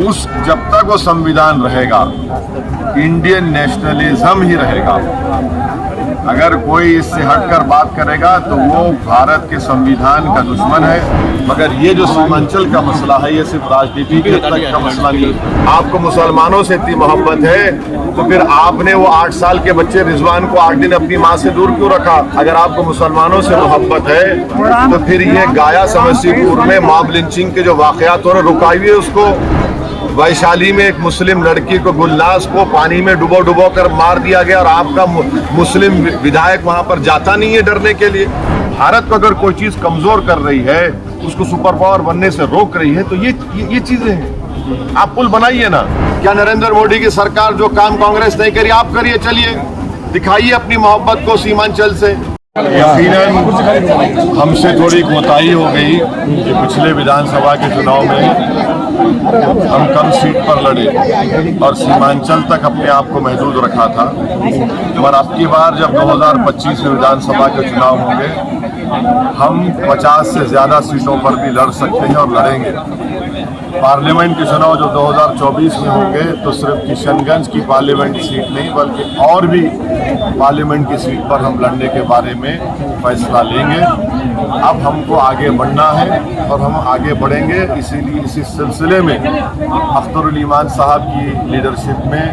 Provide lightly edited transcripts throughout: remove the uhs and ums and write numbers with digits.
जब तक वो संविधान रहेगा, इंडियन नेशनलिज्म ही रहेगा। अगर कोई इससे हटकर बात करेगा तो वो भारत के संविधान का दुश्मन है। मगर ये जो सीमांचल का मसला है, ये सिर्फ राजनीति के तक का मसला नहीं है। आपको मुसलमानों से इतनी मोहब्बत है तो फिर आपने वो 8 साल के बच्चे रिजवान को 8 दिन अपनी माँ से दूर क्यों रखा? अगर आपको मुसलमानों से मोहब्बत है तो फिर ये गाया समस्तीपुर में मॉब लिंचिंग के जो वाकयात हो रहे, रुकाइए उसको। वैशाली में एक मुस्लिम लड़की को, गुलनाज को पानी में डुबो कर मार दिया गया और आपका मुस्लिम विधायक वहां पर जाता नहीं है डरने के लिए। भारत को अगर कोई चीज कमजोर कर रही है, उसको सुपर पावर बनने से रोक रही है, तो ये चीजें हैं। आप पुल बनाइए ना। क्या नरेंद्र मोदी की सरकार जो काम कांग्रेस नहीं करी, आप करिए। चलिए दिखाइए अपनी मोहब्बत को सीमांचल से। यकीनन हमसे थोड़ी कोताही हो गई कि पिछले विधानसभा के चुनाव में हम कम सीट पर लड़े और सीमांचल तक अपने आप को महदूद रखा था। और अब की बार जब 2025 में विधानसभा के चुनाव होंगे, हम 50 से ज़्यादा सीटों पर भी लड़ सकते हैं और लड़ेंगे। पार्लियामेंट के चुनाव जो 2024 में होंगे तो सिर्फ किशनगंज की पार्लियामेंट सीट नहीं बल्कि और भी पार्लियामेंट की सीट पर हम लड़ने के बारे में फैसला लेंगे। अब हमको आगे बढ़ना है और हम आगे बढ़ेंगे। इसीलिए इसी सिलसिले में अख्तरुल ईमान साहब की लीडरशिप में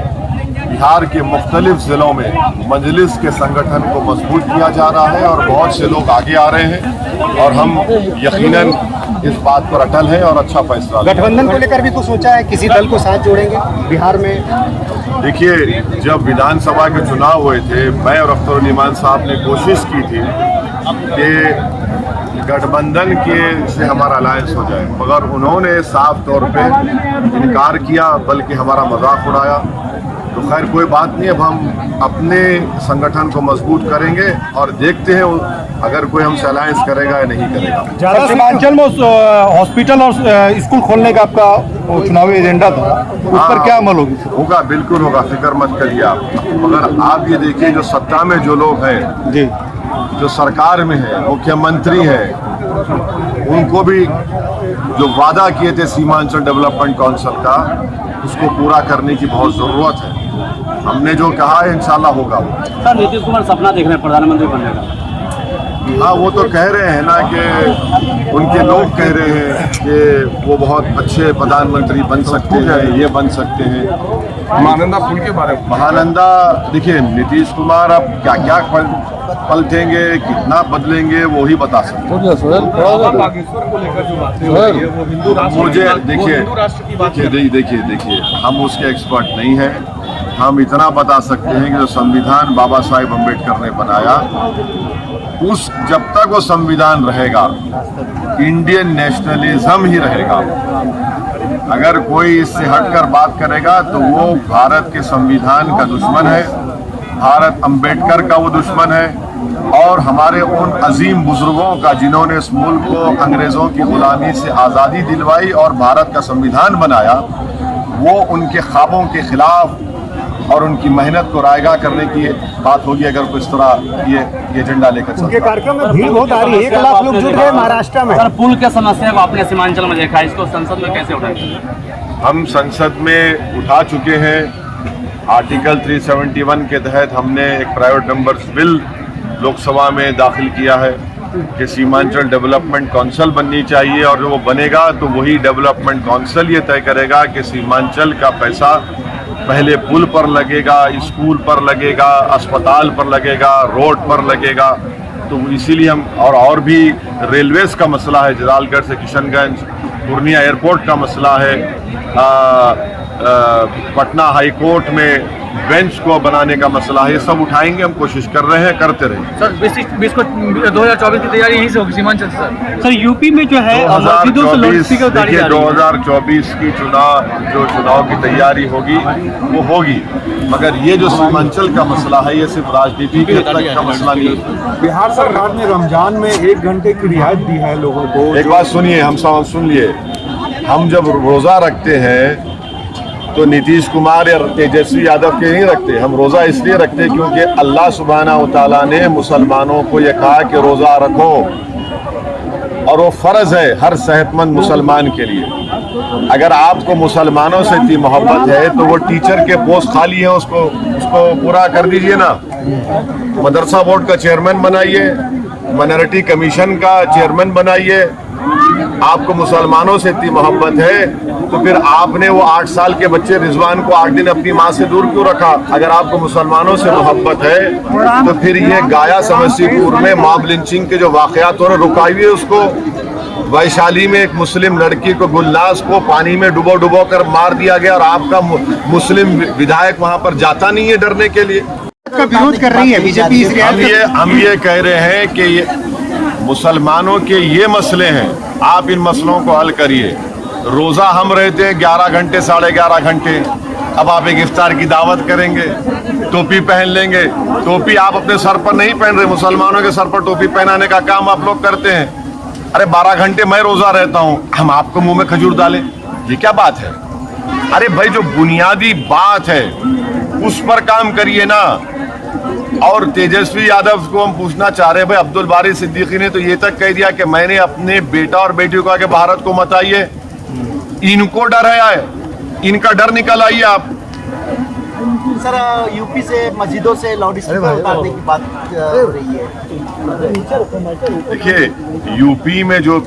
बिहार के मुख्तलिफ जिलों में मजलिस के संगठन को मजबूत किया जा रहा है और बहुत से लोग आगे आ रहे हैं और हम यकीनन इस बात पर अटल है और अच्छा फैसला। गठबंधन को लेकर भी कुछ सोचा है? किसी दल को साथ जोड़ेंगे बिहार में? देखिए, जब विधानसभा के चुनाव हुए थे, मैं और अख्तरुल ईमान साहब ने कोशिश की थी कि गठबंधन के से हमारा अलायंस हो जाए, मगर उन्होंने साफ तौर पे इनकार किया, बल्कि हमारा मजाक उड़ाया। तो खैर कोई बात नहीं, अब हम अपने संगठन को मजबूत करेंगे और देखते हैं अगर कोई हमसे अलायंस करेगा या नहीं करेगा। सीमांचल में हॉस्पिटल और स्कूल खोलने का आपका चुनावी एजेंडा था, उस पर क्या अमल होगा? बिल्कुल होगा, फिक्र मत करिए आप। मगर आप ये देखिए, जो सत्ता में जो लोग हैं जी, जो सरकार में है, मुख्यमंत्री है, उनको भी जो वादा किए थे सीमांचल डेवलपमेंट काउंसिल का, उसको पूरा करने की बहुत ज़रूरत है। हमने जो कहा है इंशाल्लाह होगा। सर, नीतीश कुमार सपना देख रहे हैं प्रधानमंत्री बनने का। हाँ, वो तो कह रहे हैं ना कि उनके लोग कह रहे हैं कि वो बहुत अच्छे प्रधानमंत्री बन सकते हैं, ये बन सकते हैं। महानंदा पुल के बारे में, महानंदा, देखिए नीतीश कुमार अब क्या क्या पलटेंगे, कितना बदलेंगे, वो ही बता सकते हैं। बागेश्वर को लेकर जो बातें हो रही है, वो हिंदू राष्ट्र, मुझे देखिए देखिए, हम उसके एक्सपर्ट नहीं हैं। हम इतना बता सकते हैं कि जो संविधान बाबा साहेब अम्बेडकर ने बनाया, जब तक वो संविधान रहेगा, इंडियन नेशनलिज्म ही रहेगा। अगर कोई इससे हटकर बात करेगा तो वो भारत के संविधान का दुश्मन है, भारत अम्बेडकर का वो दुश्मन है और हमारे उन अजीम बुजुर्गों का जिन्होंने इस मुल्क को अंग्रेजों की गुलामी से आज़ादी दिलवाई और भारत का संविधान बनाया, वो उनके ख्वाबों के खिलाफ और उनकी मेहनत को रायगा करने की बात होगी। अगर कोई इस तरह ये एजेंडा लेकर उनके कार्यक्रम में भीड़ बहुत आ रही है, 1 लाख लोग जुट गए महाराष्ट्र में। सर, पुल के समस्या को आपने सीमांचल में देखा, इसको संसद में कैसे उठाएंगे? हम संसद में उठा चुके हैं। आर्टिकल 371 के तहत हमने एक प्राइवेट मेंबर्स बिल लोकसभा में दाखिल किया है कि सीमांचल डेवलपमेंट काउंसिल बननी चाहिए और जो वो बनेगा तो वही डेवलपमेंट काउंसिल ये तय करेगा कि सीमांचल का पैसा पहले पुल पर लगेगा, स्कूल पर लगेगा, अस्पताल पर लगेगा, रोड पर लगेगा। तो इसीलिए हम और भी रेलवेज का मसला है, जलालगढ़ से किशनगंज, पूर्णिया एयरपोर्ट का मसला है, पटना हाई कोर्ट में बेंच को बनाने का मसला है, ये सब उठाएंगे। हम कोशिश कर रहे हैं, करते रहेंगे। सर, 2024 की तैयारी यहीं से होगी सीमांचल से? सर, यूपी में जो है 2024 की चुनाव की तैयारी होगी वो होगी, मगर ये जो सीमांचल का मसला है, ये सिर्फ राजनीति के तक का मसला नहीं है। बिहार सरकार ने रमजान में 1 घंटे की रियायत दी है लोगों को। एक बात सुनिए, हम सब सुन लिए, हम जब रोजा रखते हैं तो नीतीश कुमार या तेजस्वी यादव के नहीं रखते। हम रोज़ा इसलिए रखते क्योंकि अल्लाह सुब्हानहू व तआला ने मुसलमानों को यह कहा कि रोज़ा रखो और वो फ़र्ज़ है हर सेहतमंद मुसलमान के लिए। अगर आपको मुसलमानों से इतनी मोहब्बत है तो वो टीचर के पोस्ट खाली है, उसको पूरा कर दीजिए ना। मदरसा बोर्ड का चेयरमैन बनाइए, माइनॉरिटी कमीशन का चेयरमैन बनाइए। आपको मुसलमानों से इतनी मोहब्बत है तो फिर आपने वो 8 साल के बच्चे रिजवान को 8 दिन अपनी माँ से दूर क्यों रखा? अगर आपको मुसलमानों से मोहब्बत है तो फिर ये गाया समस्तीपुर में मॉब लिंचिंग के जो वाकयात हो रहे रुकाइए उसको। वैशाली में एक मुस्लिम लड़की को गुलनाज को पानी में डुबो कर मार दिया गया और आपका मुस्लिम विधायक वहां पर जाता नहीं है डरने के लिए। का विरोध कर रही है बीजेपी इस हम ये कह रहे हैं कि ये मुसलमानों के ये मसले हैं, आप इन मसलों को हल करिए। रोजा हम रहते हैं 11 घंटे 11.5 घंटे, अब आप एक इफ्तार की दावत करेंगे, टोपी पहन लेंगे। टोपी आप अपने सर पर नहीं पहन रहे, मुसलमानों के सर पर टोपी पहनाने का काम आप लोग करते हैं। अरे 12 घंटे मैं रोजा रहता हूं, हम आपको मुंह में खजूर डालें, ये क्या बात है? अरे भाई जो बुनियादी बात है उस पर काम करिए ना। और तेजस्वी यादव को हम पूछना चाह रहे हैं, भाई अब्दुल बारी सिद्दीकी ने तो ये तक कह दिया कि मैंने अपने बेटा और बेटी को आके भारत को मत आइए। इनको डर है, इनका डर निकल आइए आप। सर यूपी से मस्जिदों से लाउड स्पीकर उतारने की बात हो रही है। देखिए यूपी में जो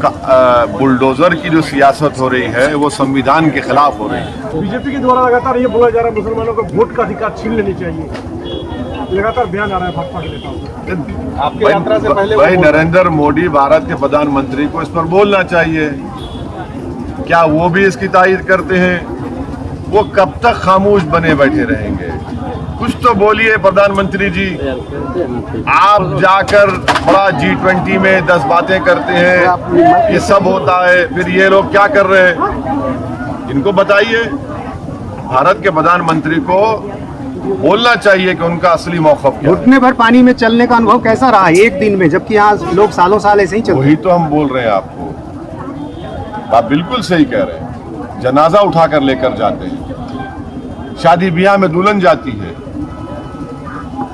बुलडोजर की जो सियासत हो रही है वो संविधान के खिलाफ हो रही है। बीजेपी के द्वारा लगातार ये बोला जा रहा है मुसलमानों को वोट का अधिकार छीन लेनी चाहिए, लगातार बयान आ रहा है भाजपा के नेताओं। आपकी यात्रा से पहले भाई नरेंद्र मोदी भारत के प्रधानमंत्री को इस पर बोलना चाहिए। क्या वो भी इसकी तायद करते हैं? वो कब तक खामोश बने बैठे रहेंगे? कुछ तो बोलिए प्रधानमंत्री जी। आप जाकर बड़ा G20 में 10 बातें करते हैं, ये सब होता है, फिर ये लोग क्या कर रहे हैं? इनको बताइए। भारत के प्रधानमंत्री को बोलना चाहिए कि उनका असली मौक़िफ़ क्या है। घुटने भर पानी में चलने का अनुभव कैसा रहा एक दिन में, जबकि यहाँ लोग सालों साल ऐसे ही चलते? वही तो हम बोल रहे हैं आपको, आप बिल्कुल सही कह रहे हैं। जनाजा उठाकर लेकर जाते हैं, शादी ब्याह में दुल्हन जाती है,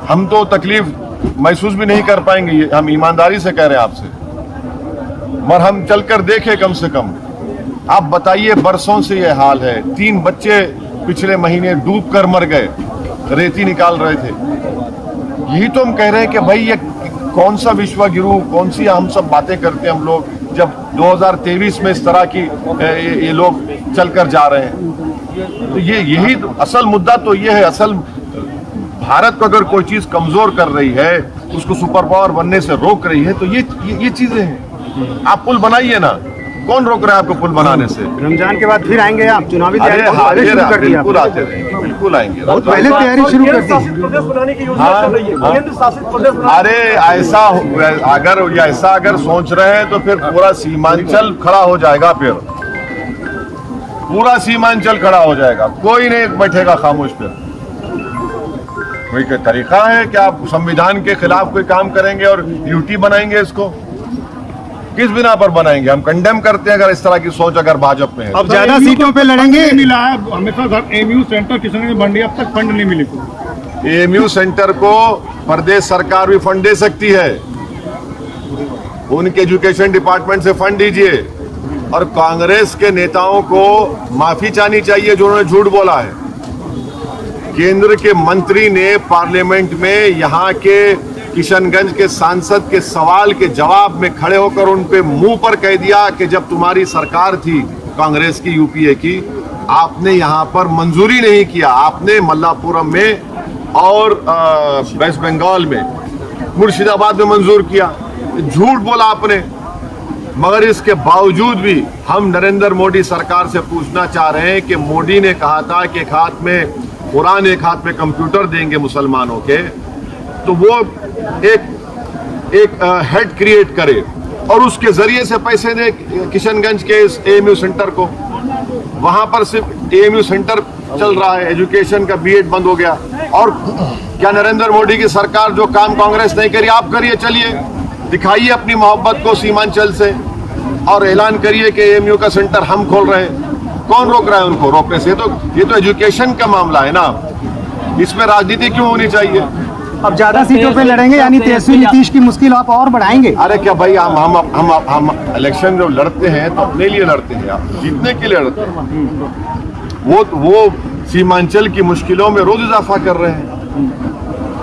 हम तो तकलीफ महसूस भी नहीं कर पाएंगे, ये हम ईमानदारी से कह रहे हैं आपसे, मगर हम चलकर देखें कम से कम। आप बताइए, बरसों से ये हाल है। 3 बच्चे पिछले महीने डूब कर मर गए, रेती निकाल रहे थे। यही तो हम कह रहे हैं कि भाई ये कौन सा विश्व गुरु, कौन सी हम सब बातें करते हैं हम लोग, जब 2023 में इस तरह की ये लोग चलकर जा रहे हैं। तो यही तो असल मुद्दा तो ये है। असल भारत को अगर कोई चीज कमजोर कर रही है, उसको सुपर पावर बनने से रोक रही है, तो ये चीजें हैं। आप पुल बनाइए ना, कौन रोक रहा है आपको पुल बनाने से? रमजान के बाद फिर आएंगे आप? चुनावी तैयारी शुरू कर दी? बिल्कुल आते रहेंगे, बिल्कुल आएंगे। पहले तैयारी शुरू कर दी? प्रदेश बनाने की योजना चल रही है, केंद्र शासित प्रदेश। अरे ऐसा अगर सोच रहे हैं तो फिर पूरा सीमांचल खड़ा हो जाएगा, फिर पूरा सीमांचल खड़ा हो जाएगा, कोई नहीं बैठेगा खामोश। फिर कोई तरीका है कि आप संविधान के खिलाफ कोई काम करेंगे और यूटी बनाएंगे? इसको किस बिना पर बनाएंगे? हम कंडेम करते हैं अगर इस तरह की सोच अगर भाजपा में है। अब ज्यादा सीटों पे लड़ेंगे? मिला है हमेशा एमयू सेंटर किशनगंज मंडी, अब तक फंड नहीं मिले। एमयू सेंटर को प्रदेश सरकार भी फंड दे सकती है, उनके एजुकेशन डिपार्टमेंट से फंड दीजिए। और कांग्रेस के नेताओं को माफी चाहनी चाहिए जो उन्होंने झूठ बोला है। केंद्र के मंत्री ने पार्लियामेंट में यहाँ के किशनगंज के सांसद के सवाल के जवाब में खड़े होकर उन पे मुंह पर कह दिया कि जब तुम्हारी सरकार थी कांग्रेस की, यूपीए की, आपने यहाँ पर मंजूरी नहीं किया। आपने मल्लापुरम में और वेस्ट बंगाल में, मुर्शिदाबाद में मंजूर किया। झूठ बोला आपने। मगर इसके बावजूद भी हम नरेंद्र मोदी सरकार से पूछना चाह रहे हैं कि मोदी ने कहा था कि एक हाथ में कुरान एक हाथ में कंप्यूटर देंगे मुसलमानों के, तो वो एक हेड क्रिएट करे और उसके जरिए से पैसे दे किशनगंज के इस एएमयू सेंटर को। वहां पर सिर्फ एएमयू सेंटर चल रहा है, एजुकेशन का बीएड बंद हो गया। और क्या नरेंद्र मोदी की सरकार जो काम कांग्रेस नहीं करी आप करिए? चलिए दिखाइए अपनी मोहब्बत को सीमांचल से और ऐलान करिए कि एएमयू का सेंटर हम खोल रहे हैं। कौन रोक रहा है उनको रोकने से? ये तो एजुकेशन का मामला है ना, इसमें राजनीति क्यों होनी चाहिए? अब ज्यादा सीटों पे लड़ेंगे यानी तेजस्वी नीतीश की मुश्किल आप और बढ़ाएंगे। अरे क्या भाई, हम इलेक्शन जब लड़ते हैं तो अपने लिए लड़ते हैं, आप जीतने के लिए लड़ते हैं। वो सीमांचल की मुश्किलों में रोज इजाफा कर रहे हैं,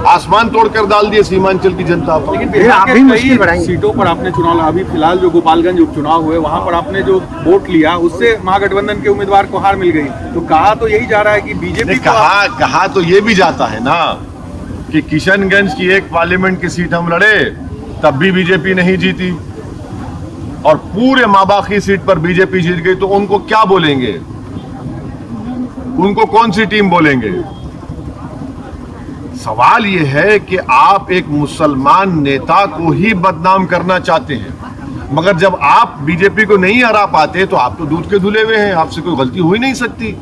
आसमान तोड़कर डाल दिए सीमांचल की जनता पर। लेकिन बिहार के कई सीटों पर आपने चुनाव लड़ा, अभी फिलहाल जो गोपालगंज उपचुनाव हुए वहां पर आपने जो वोट लिया उससे महागठबंधन के उम्मीदवार को हार मिल गई। तो कहा तो यही जा रहा है कि बीजेपी कहा तो ये भी जाता है ना कि किशनगंज की एक पार्लियामेंट की सीट हम लड़े तब भी बीजेपी नहीं जीती, और पूरे माबाकी सीट पर बीजेपी जीत गई, तो उनको क्या बोलेंगे? उनको कौन सी टीम बोलेंगे? सवाल यह है कि आप एक मुसलमान नेता को ही बदनाम करना चाहते हैं, मगर जब आप बीजेपी को नहीं हरा पाते तो आप तो दूध के धुले हुए हैं, आपसे कोई गलती हो ही नहीं सकती।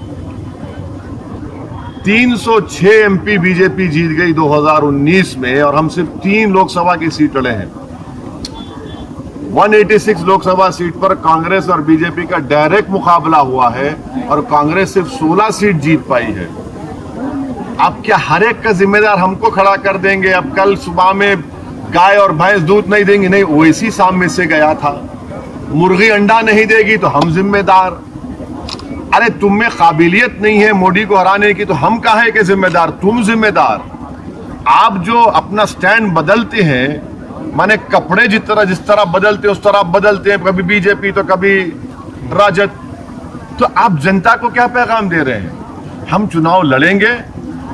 306 एमपी बीजेपी जीत गई 2019 में, और हम सिर्फ 3 लोकसभा की सीट लड़े हैं। 186 लोकसभा सीट पर कांग्रेस और बीजेपी का डायरेक्ट मुकाबला हुआ है, और कांग्रेस सिर्फ 16 सीट जीत पाई है। अब क्या हर एक का जिम्मेदार हमको खड़ा कर देंगे? अब कल सुबह में गाय और भैंस दूध नहीं देंगी, नहीं ओवैसी सामने से गया था, मुर्गी अंडा नहीं देगी तो हम जिम्मेदार। अरे तुम में काबिलियत नहीं है मोदी को हराने की, तो हम काहे के जिम्मेदार? तुम जिम्मेदार। आप जो अपना स्टैंड बदलते हैं, माने कपड़े जिस तरह बदलते उस तरह बदलते हैं, कभी बीजेपी तो कभी राजद, तो आप जनता को क्या पैगाम दे रहे हैं? हम चुनाव लड़ेंगे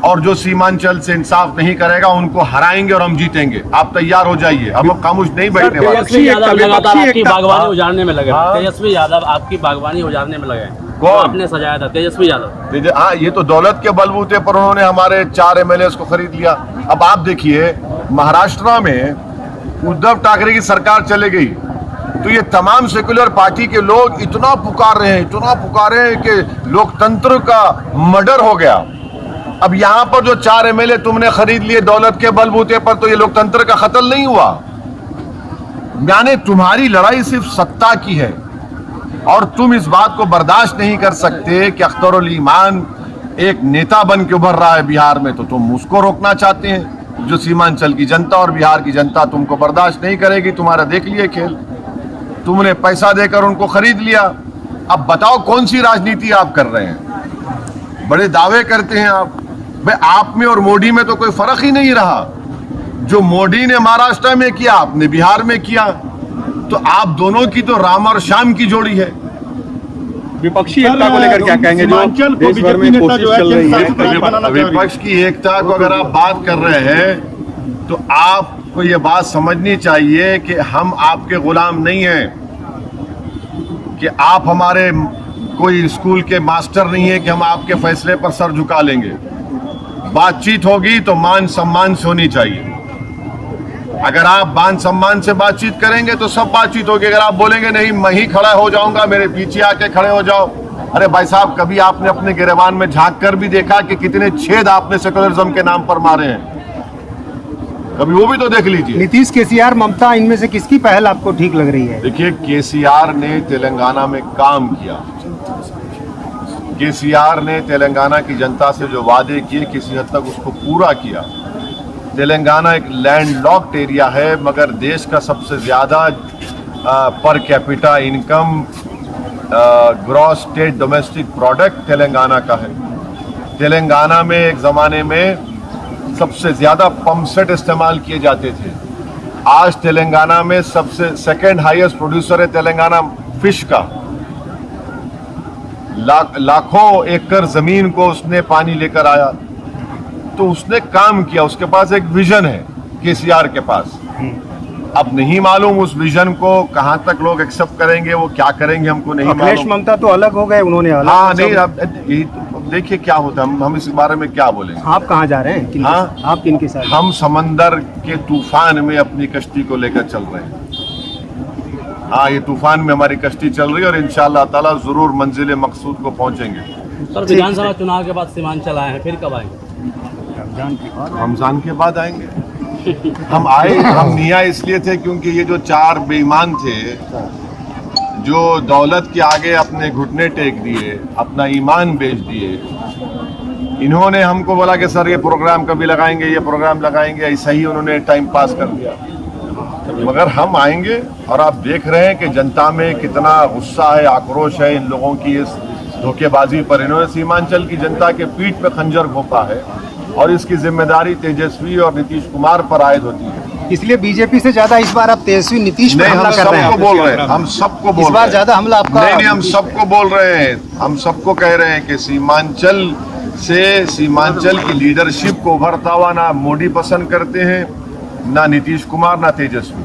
और जो सीमांचल से इंसाफ नहीं करेगा उनको हराएंगे और हम जीतेंगे। आप तैयार हो जाइए, हम लोग खामोश नहीं बैठने वाले। तेजस्वी यादव लगातार आपकी बागवानी उजाड़ने में लगे। तेजस्वी यादव आपकी बागवानी उजाड़ने में लगे। कौन? आपने सजाया था तेजस्वी यादव। हाँ, ये तो दौलत के बलबूते पर उन्होंने हमारे 4 MLAs को खरीद लिया। अब आप देखिए, महाराष्ट्र में उद्धव ठाकरे की सरकार चले गई तो ये तमाम सेक्युलर पार्टी के लोग इतना पुकार रहे हैं कि लोकतंत्र का मर्डर हो गया। अब यहां पर जो 4 MLA तुमने खरीद लिए दौलत के बलबूते पर, तो ये लोकतंत्र का कत्ल नहीं हुआ? यानी तुम्हारी लड़ाई सिर्फ सत्ता की है, और तुम इस बात को बर्दाश्त नहीं कर सकते कि अख्तरुल ईमान एक नेता बन के उभर रहा है बिहार में, तो तुम उसको रोकना चाहते हैं। जो सीमांचल की जनता और बिहार की जनता तुमको बर्दाश्त नहीं करेगी। तुम्हारा देख लिए खेल, तुमने पैसा देकर उनको खरीद लिया। अब बताओ कौन सी राजनीति आप कर रहे हैं? बड़े दावे करते हैं आप, भाई आप में और मोदी में तो कोई फर्क ही नहीं रहा। जो मोदी ने महाराष्ट्र में किया आपने बिहार में किया, तो आप दोनों की तो राम और श्याम की जोड़ी है। विपक्षी एकता को लेकर क्या कहेंगे जो देश भर में कोशिश चल रही है? विपक्ष की एकता को अगर आप बात कर रहे हैं तो आपको ये बात समझनी चाहिए कि हम आपके गुलाम नहीं हैं, कि आप हमारे कोई स्कूल के मास्टर नहीं है कि हम आपके फैसले पर सर झुका लेंगे। बातचीत होगी तो मान सम्मान से होनी चाहिए। अगर आप मान सम्मान से बातचीत करेंगे तो सब बातचीत होगी। अगर आप बोलेंगे नहीं मैं ही खड़ा हो जाऊंगा, मेरे पीछे आके खड़े हो जाओ, अरे भाई साहब, कभी आपने अपने गिरेबान में झांक कर भी देखा कि कितने छेद आपने सेकुलरिज्म के नाम पर मारे हैं? कभी वो भी तो देख लीजिए। नीतीश, केसीआर, ममता, इनमें से किसकी पहल आपको ठीक लग रही है? देखिए, केसीआर ने तेलंगाना में काम किया। केसीआर ने तेलंगाना की जनता से जो वादे किए किसी हद तक उसको पूरा किया। तेलंगाना एक लैंडलॉक्ड एरिया है, मगर देश का सबसे ज़्यादा per capita income gross state domestic product Telangana का है। तेलंगाना में एक ज़माने में सबसे ज़्यादा पंप सेट इस्तेमाल किए जाते थे। आज तेलंगाना में सबसे सेकेंड हाईएस्ट प्रोड्यूसर है तेलंगाना फिश का। लाखों एकड़ ज़मीन को उसने पानी लेकर आया, तो उसने काम किया। उसके पास एक विजन है केसीआर के पास। अब नहीं मालूम उस विजन को कहां तक लोग एक्सेप्ट करेंगे, वो क्या करेंगे हमको नहीं मालूम। ममता तो अलग हो गए, उन्होंने अलग। हाँ नहीं, अब देखिए क्या होता है, हम इस बारे में क्या बोलेंगे। आप कहाँ जा रहे हैं? हाँ, आप किनके साथ? हम समंदर के तूफान में अपनी कश्ती को लेकर चल रहे हैं। हाँ, ये तूफान में हमारी कश्ती चल रही है और इंशाअल्लाह ताला जरूर मंजिल मकसूद को पहुंचेंगे। सर, विधानसभा चुनाव के बाद सीमांचल आए हैं, फिर कब आएंगे? रमजान के बाद आएंगे। हम आए, हम नहीं आए इसलिए थे क्योंकि ये जो 4 बेईमान थे जो दौलत के आगे अपने घुटने टेक दिए, अपना ईमान बेच दिए, इन्होंने हमको बोला कि सर ये प्रोग्राम कभी लगाएंगे, ये प्रोग्राम लगाएंगे, ऐसा ही उन्होंने टाइम पास कर दिया। मगर हम आएंगे और आप देख रहे हैं कि जनता में कितना गुस्सा है, आक्रोश है इन लोगों की इस धोखेबाजी पर। इन्होंने सीमांचल की जनता के पीठ पे खंजर घोंपा है और इसकी जिम्मेदारी तेजस्वी और नीतीश कुमार पर आयद होती है। इसलिए बीजेपी से ज्यादा इस बार आप तेजस्वी नीतीश पर नहीं, हमला हम कर रहे सबको हैं। बोल रहे हैं, हम सबको बोल इस रहे बार हैं। ज्यादा हमला आपका नहीं, हम सबको बोल रहे हैं, हम सबको कह रहे हैं कि सीमांचल से सीमांचल की लीडरशिप को उभरता हुआ ना मोदी पसंद करते हैं, ना नीतीश कुमार, ना तेजस्वी।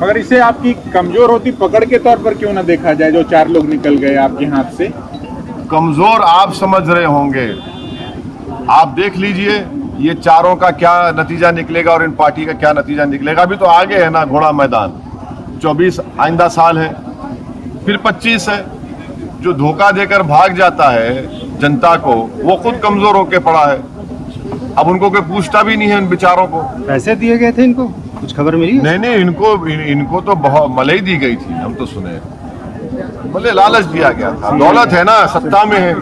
अगर इसे आपकी कमजोर होती पकड़ के तौर पर क्यों ना देखा जाए, जो 4 लोग निकल गए आपके हाथ से? कमजोर आप समझ रहे होंगे, आप देख लीजिए ये चारों का क्या नतीजा निकलेगा और इन पार्टी का क्या नतीजा निकलेगा। अभी तो आगे है ना घोड़ा मैदान, 24 आइंदा साल है, फिर 25 है। जो धोखा देकर भाग जाता है जनता को, वो खुद कमजोर होकर पड़ा है। अब उनको कोई पूछता भी नहीं है इन बेचारों को। पैसे दिए गए थे इनको, कुछ खबर मिली? नहीं, इनको तो बहुत मलाई दी गई थी, हम तो सुने, भले लालच दिया गया था। दौलत है ना, सत्ता में है।